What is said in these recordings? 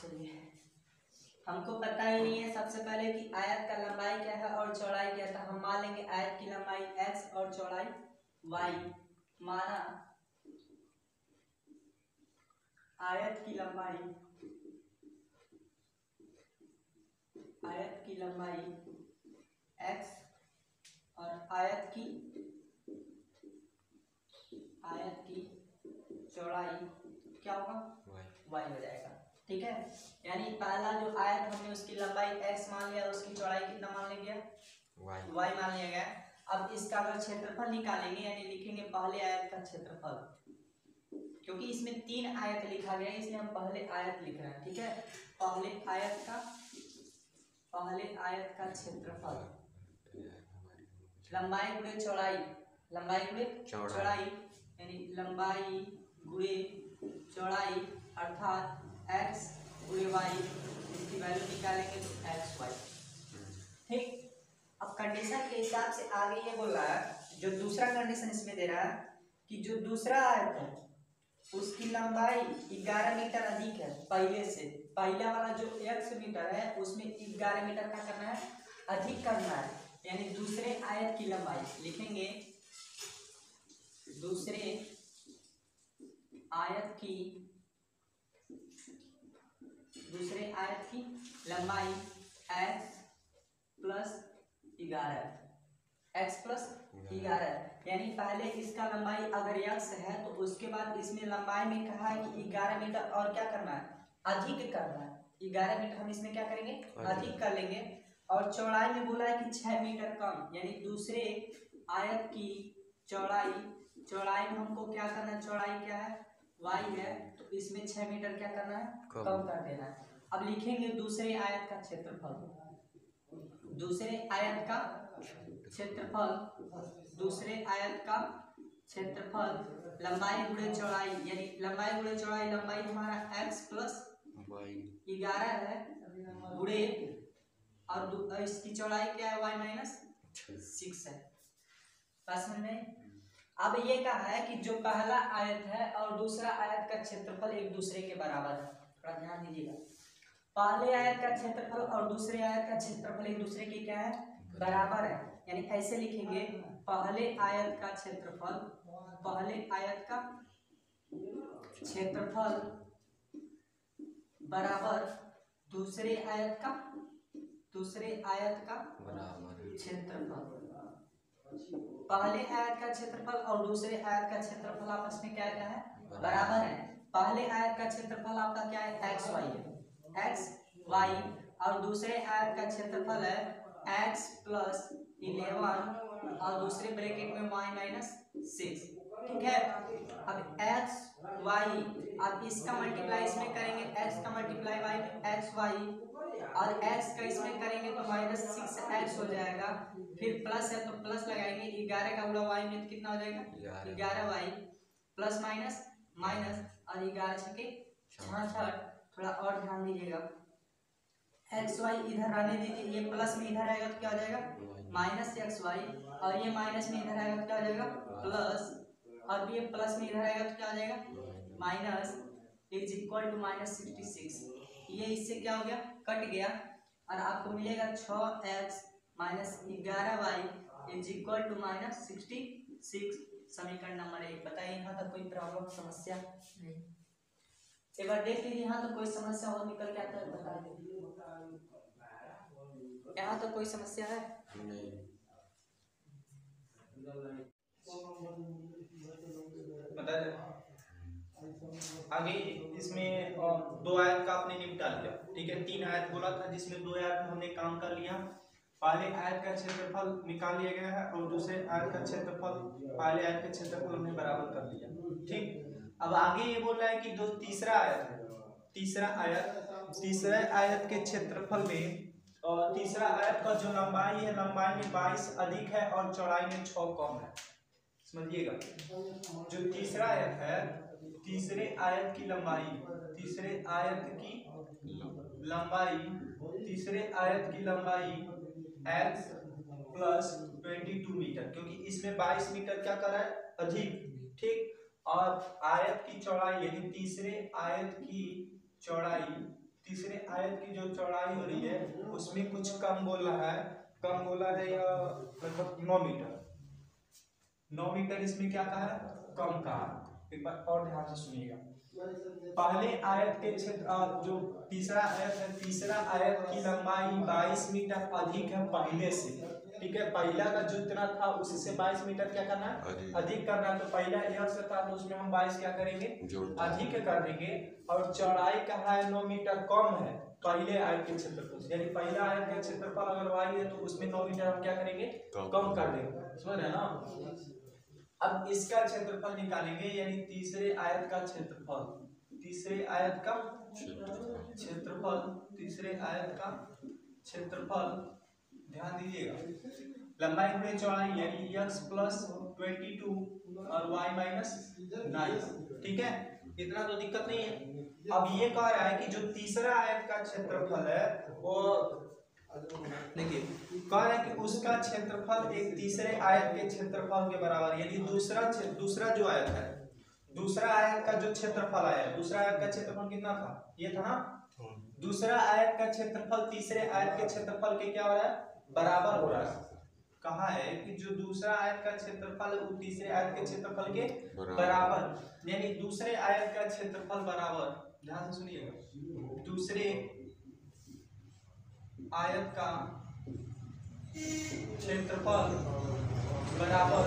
चलिए, हमको पता ही नहीं है सबसे पहले कि आयत का लंबाई क्या है और चौड़ाई क्या था। हम मान लेंगे आयत की लंबाई x और चौड़ाई y। माना आयत की लंबाई x और आयत की चौड़ाई क्या होगा, y हो जाएगा। ठीक है, यानी पहला जो आयत हमने उसकी लंबाई x मान लिया, उसकी चौड़ाई कितना मान लिया, y मान लिया गया। अब इसका अगर क्षेत्रफल निकालेंगे यानी लिखेंगे पहले आयत का क्षेत्रफल, क्योंकि इसमें 3 आयत लिखा गया है इसलिए हम पहले आयत लिख रहे हैं। ठीक है, पहले आयत का क्षेत्रफल, लंबाई गुणे चौड़ाई यानी लंबाई गुणे चौड़ाई अर्थात x गुणे y, इसकी वैल्यू निकालेंगे तो xy। ठीक, अब कंडीशन के हिसाब से आगे ये बोल रहा है, जो दूसरा कंडीशन इसमें दे रहा है कि जो दूसरा आयत है उसकी लंबाई 11 मीटर अधिक है पहले से। पहला वाला जो x मीटर है उसमें 11 मीटर का करना है, अधिक करना है, यानी दूसरे आयत की लंबाई लिखेंगे, दूसरे आयत की लंबाई x प्लस 11, यानी पहले इसका लंबाई अगर x है तो उसके बाद इसमें लंबाई में कहा है कि 11 मीटर और क्या करना है, अधिक करना है। 11 मीटर हम इसमें क्या करेंगे, अधिक कर लेंगे। और चौड़ाई में बोला है कि 6 मीटर कम, यानी दूसरे आयत की चौड़ाई में हमको क्या करना है, चौड़ाई क्या है, y है, तो इसमें 6 मीटर क्या करना है, कम कर देना है। अब लिखेंगे दूसरे आयत का क्षेत्रफल, लंबाई गुणे चौड़ाई, यानी लंबाई हमारा x प्लस 11 है गुणे, और इसकी चौड़ाई क्या है, y माइनस 6 है। बस में अब ये कहा है कि जो पहला आयत है और दूसरा आयत का क्षेत्रफल एक दूसरे के बराबर है। थोड़ा ध्यान दीजिएगा, पहले आयत का क्षेत्रफल और दूसरे आयत का क्षेत्रफल एक दूसरे के क्या है, बराबर है। यानी ऐसे लिखेंगे, पहले आयत का क्षेत्रफल बराबर दूसरे आयत का क्षेत्रफल। पहले आयत का क्षेत्रफल और दूसरे आयत का क्षेत्रफल आपस में क्या है, बराबर है। पहले आयत का क्षेत्रफल आपका क्या है, x y, और दूसरे आयत का क्षेत्रफल है x प्लस 11 और दूसरे ब्रैकेट में y माइनस 6। ठीक है, अब x y, अब इसका मल्टीप्लाई इसमें करेंगे, x का मल्टीप्लाई y में x y, और x का इसमें करेंगे तो माइनस 6x हो जाएगा। फिर प्लस है तो प्लस लगाएंगे, 11 का गुणा y में कितना हो जाएगा, 11y प्लस माइनस और 11 छके 66। थोड़ा और ध्यान दीजिएगा, एक्स वाई इधर रहने दीजिए, ये प्लस में इधर आएगा तो क्या हो जाएगा, माइनस एक्स वाई, और ये माइनस में इधर आएगा तो क्या हो जाएगा, प्लस, और ये प्लस में इधर आएगा तो क्या हो जाएगा, minus, is equal to minus 66। ये इससे क्या हो गया, कट गया, और आपको मिलेगा 6x minus 11y is equal to minus 66। समीकरण नंबर 1। बताइए यहाँ तक कोई प्रॉब्लम, समस्या नहीं? एक बार देख लीजिए यहाँ तो कोई समस्या हो निकल के आता है, बता दीजिए। यहाँ तो कोई समस्या है नहीं? बता दे। आगे इसमें 2 आयत का आपने निपटा लिया, ठीक है। 3 आयत बोला था जिसमें 2 आयत में हमने काम कर लिया। पहले आयत का क्षेत्रफल निकाल लिया गया है और दूसरे आयत का क्षेत्रफल पहले आयत के क्षेत्रफल हमने बराबर कर लिया, ठीक। अब आगे ये बोल रहा है कि जो तीसरा आयत है, तीसरे आयत के क्षेत्रफल में, और तीसरा आयत का जो लंबाई है, लंबाई में 22 अधिक है और चौड़ाई में 6 कम है। समझिएगा, जो तीसरा आयत है, तीसरे आयत की लंबाई x प्लस 22 मीटर, क्योंकि इसमें 22 मीटर क्या कर रहा है, अधिक, ठीक। और आयत की चौड़ाई, यानी तीसरे आयत की चौड़ाई तीसरे आयत की जो चौड़ाई हो रही है उसमें कुछ कम बोला है, या लगभग 9 मीटर। 9 मीटर इसमें क्या कहा है, कम कहा। एक बार और ध्यान से सुनिएगा। पहले आयत के क्षेत्र जो तीसरा आयत है, तीसरा आयत की लंबाई 22 मीटर अधिक है पहले से, ठीक है। पहला का जो इतना था उससे 22 मीटर क्या करना है, अधिक करना है। तो पहला यह से था तो उसमें हम 22 क्या करेंगे, अधिक कर देंगे। और चौड़ाई कहा है 9 मीटर कम है पहले आयत के क्षेत्रफल से, यानी पहला आयत का क्षेत्रफल अगर y है तो उसमें 9 मीटर हम क्या करेंगे, कम कर देंगे। समझ रहे हैं ना। अब इसका क्षेत्रफल निकालेंगे, यानी तीसरे आयत का क्षेत्रफल, तीसरे आयत का क्षेत्रफल, तीसरे आयत का क्षेत्रफल। ध्यान दीजिएगा, लंबाई गुणे चौड़ाई यानी x प्लस 22 और y माइनस 9, ठीक है। इतना तो दिक्कत नहीं है। अब ये कह रहा है कि जो तीसरा आयत का क्षेत्रफल है वो देखिए, कह रहा है कि उसका क्षेत्रफल एक तीसरे आयत के क्षेत्रफल के बराबर, यानी दूसरा जो आयत है, दूसरा आयत का जो क्षेत्रफल आया, दूसरा आयत का क्षेत्रफल कितना था, ये था ना। दूसरा आयत का क्षेत्रफल तीसरे आयत के क्षेत्रफल के क्या हो रहा है, बराबर हो रहा है। कहा है कि जो दूसरा आयत का क्षेत्रफल है वो तीसरे आयत के क्षेत्रफल के बराबर, यानी दूसरे आयत का क्षेत्रफल बराबर, ध्यान से सुनिएगा, दूसरे आयत का क्षेत्रफल बराबर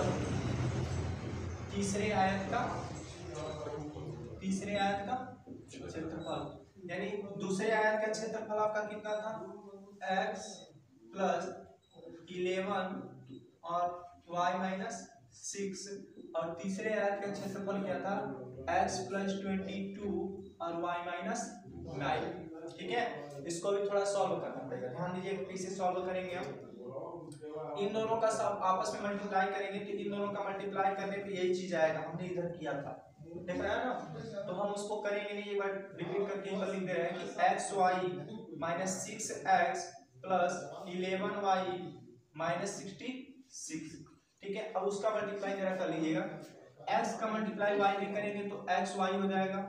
तीसरे आयत का क्षेत्रफल। यानी दूसरे आयत का क्षेत्रफल आपका कितना था, x प्लस 11 और y माइनस 6, और तीसरे आयत का क्षेत्रफल क्या था, x प्लस 22 और y माइनस 9, ठीक है। इसको भी थोड़ा सॉल्व करना पड़ेगा, ध्यान दीजिए कैसे सॉल्व करेंगे हम। इन दोनों का सब आपस में मल्टीप्लाई करेंगे तो इन दोनों का मल्टीप्लाई करने पे यही चीज आएगा, हमने इधर किया था, देख रहा है ना। तो हम उसको करेंगे नहीं, एक बार रिपीट करके ऊपर लिख दे रहे हैं कि xy minus 6x plus 11y minus 66, ठीक है। अब उसका मल्टीप्लाई जरा कर लीजिएगा, x का मल्टीप्लाई y में करेंगे तो xy हो जाएगा,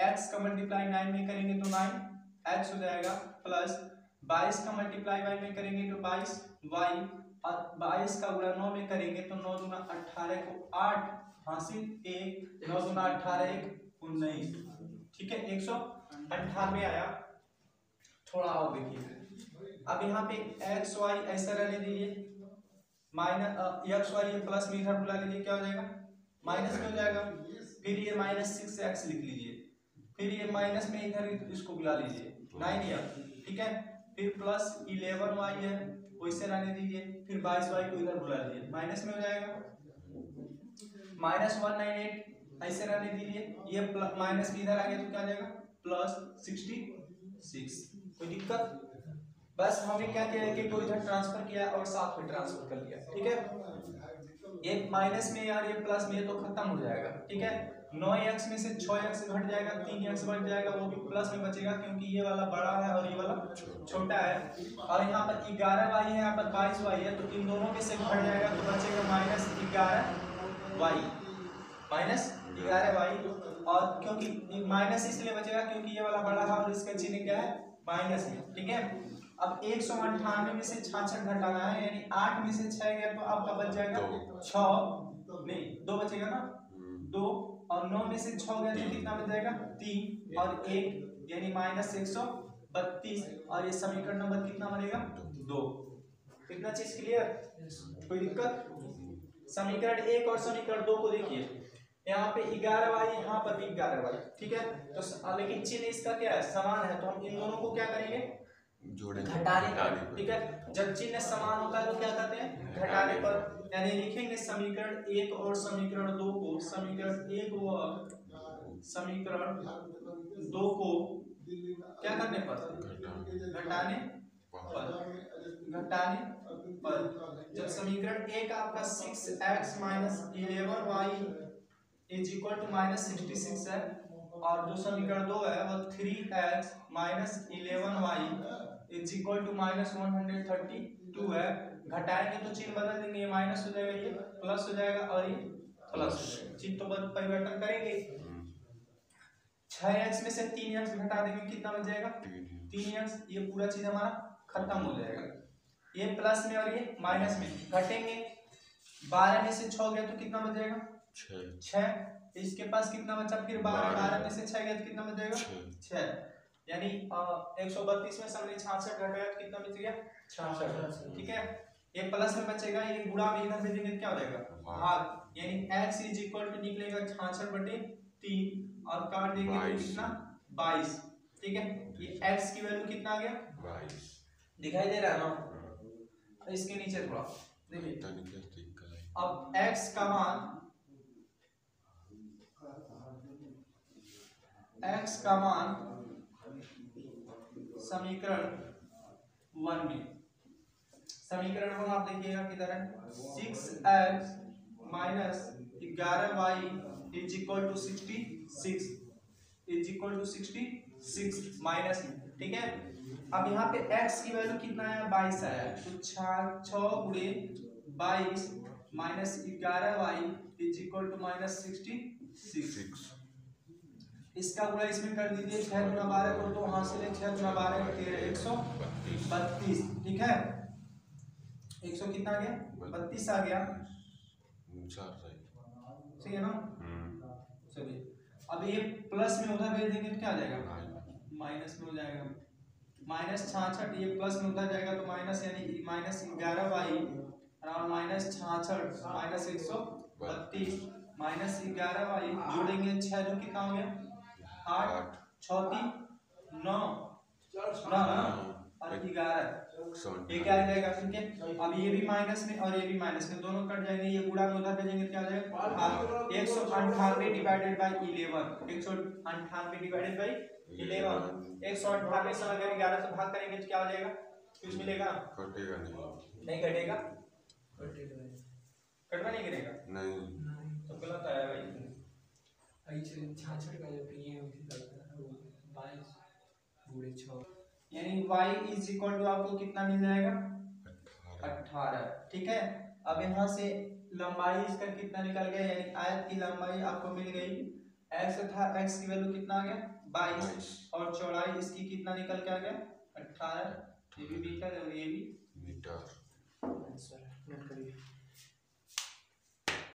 x का मल्टीप्लाई 9 में करेंगे तो 9x हो जाएगा, प्लस 22 का मल्टीप्लाई y में करेंगे तो 22y, और 22 का गुणा 9 में करेंगे तो 9 दूना 18 को 8 हासिल 1, 9 दूना 18 1 19, ठीक है। 198 आया। थोड़ा और देखिए, अब यहाँ पे एक्स वाई ऐसा रहने दीजिए, माइनस एक्स वाई प्लस में इधर बुला लीजिए, क्या हो जाएगा, माइनस में हो जाएगा। फिर ये माइनस 6x लिख लीजिए, फिर ये माइनस में इधर इसको बुला लीजिए 9x, ठीक है। फिर प्लस 11y है वैसे रहने दीजिए, फिर 22y को इधर बुला लीजिए, माइनस में हो जाएगा। माइनस 198 ऐसे रहने दीजिए, ये माइनस भी इधर आ गया तो क्या आ जाएगा, प्लस 66। कोई दिक्कत, बस हमने क्या किया कि कोई इधर ट्रांसफर किया और साथ में ट्रांसफर कर लिया, ठीक है। ये माइनस में यार ये प्लस में ये तो खत्म हो जाएगा, ठीक है। 9x में से 6x घट जाएगा, 3x बढ़ जाएगा, वो भी प्लस में बचेगा क्योंकि ये वाला बड़ा है और ये वाला छोटा है। और यहाँ पर 11y है, यहाँ पर 22y है, तो इन दोनों में से घट जाएगा तो बचेगा माइनस 11y, और क्योंकि माइनस इसलिए बचेगा क्योंकि ये वाला बड़ा है और इसका चिन्ह क्या है, माइनस है, ठीक है। अब 198 में से 66 घटाना है, यानी 8 में से 6 गया तो आपका बच जाएगा 6 नहीं 2 बचेगा ना, 2, और 9 में से 6 गया तो कितना बच जाएगा, 3 और 1, यानी माइनस 132, और ये समीकरण नंबर कितना बनेगा, 2। कितना चीज क्लियर, कोई दिक्कत। समीकरण 1 और समीकरण 2 को देखिए, यहाँ पे 11y, यहाँ पर भी 11y, ठीक है। तो लेकिन चिन्ह इसका क्या है, समान है, तो हम इन दोनों को क्या करेंगे, घटाने पर, ठीक है। जब चिन्ह समान होता है तो क्या कहते हैं, घटाने पर, यानी लिखेंगे समीकरण 1 और समीकरण 2 को, समीकरण 1 व समीकरण 2 को क्या करने पर, घटाने पर। जब समीकरण 1 आपका 6x minus 11y is equal to minus 66 है, और जो समीकरण 2 है वो 3x minus 11y is equal to minus 132 है। घटाएंगे तो चिन्ह बदल देंगे, ये माइनस हो जाएगा, ये प्लस हो जाएगा, और ये प्लस हो जाएगा, चिन्ह तो परिवर्तन करेंगे। 6x में से 3x घटा देंगे कितना बच जाएगा 3x। ये पूरा चीज हमारा खत्म हो जाएगा। ये प्लस में और ये माइनस में घटेंगे। 12 में से 6 गया तो कितना बच जाएगा 6। इसके पास कितना बचा फिर 12 में से 6 गया तो कितना बच जाएगा 6। यानी 132 में से हमने 66 घटाया तो कितना बच गया 66। ठीक है, ये प्लस में बचेगा, ये गुणा में इधर भेजेंगे तो क्या हो जाएगा भाग। यानी x निकलेगा 66/3 और काट देंगे तो कितना 22। ठीक है, ये x की वैल्यू कितना आ गया 22 दिखाई दे रहा है ना। इसके नीचे थोड़ा देखिए, अब x का मान समीकरण 1 में, समीकरण 1 आप देखिएगा किधर है 6x minus 11y is equal to 66 minus में। ठीक है, अब यहाँ पे x की वैल्यू कितना है 22 आया, तो 6 गुणे 22 minus 11y is equal to minus 66। इसका गुणा इसमें कर दीजिए, 6 गुणा 12 करो तो वहां से ले 6 गुणा 12 132। ठीक है, 100 कितना आ गया 32 आ गया, सही है ना। चलिए अब ये प्लस में उधर भेज देंगे तो क्या आ जाएगा माइनस में हो जाएगा। माइनस 66 ये प्लस में उधर जाएगा तो माइनस, यानी माइनस 11y और माइनस 66 माइनस 132 माइनस 11y जोड़ेंगे 6 जो कितना हो गया 8 6 9 और 11 ये क्या आ जाएगा। ठीक है, अब ये भी माइनस में और ये भी माइनस में, दोनों कट जाएंगे, ये गुणा में उधर भेजेंगे क्या आ जाएगा 198 डिवाइडेड बाय 11। 198 डिवाइडेड बाय 11, 198 से अगर 11 से भाग करेंगे तो क्या हो जाएगा, कुछ मिलेगा कटेगा नहीं कटेगा, कटवा नहीं गिरेगा नहीं, तो गलत आया भाई। 66 का जब ये उसी तरह 22 गुणे 6 यानी y इज इक्वल टू आपको कितना मिल जाएगा 18। ठीक है, अब यहाँ से लंबाई इसका कितना निकल गया, यानी आयत की लंबाई आपको मिल गई, x था, x की वैल्यू कितना आ गया 22 और चौड़ाई इसकी कितना निकल के आ गया 18। ये भी मीटर और ये भी मीटर। आंसर नोट करिए।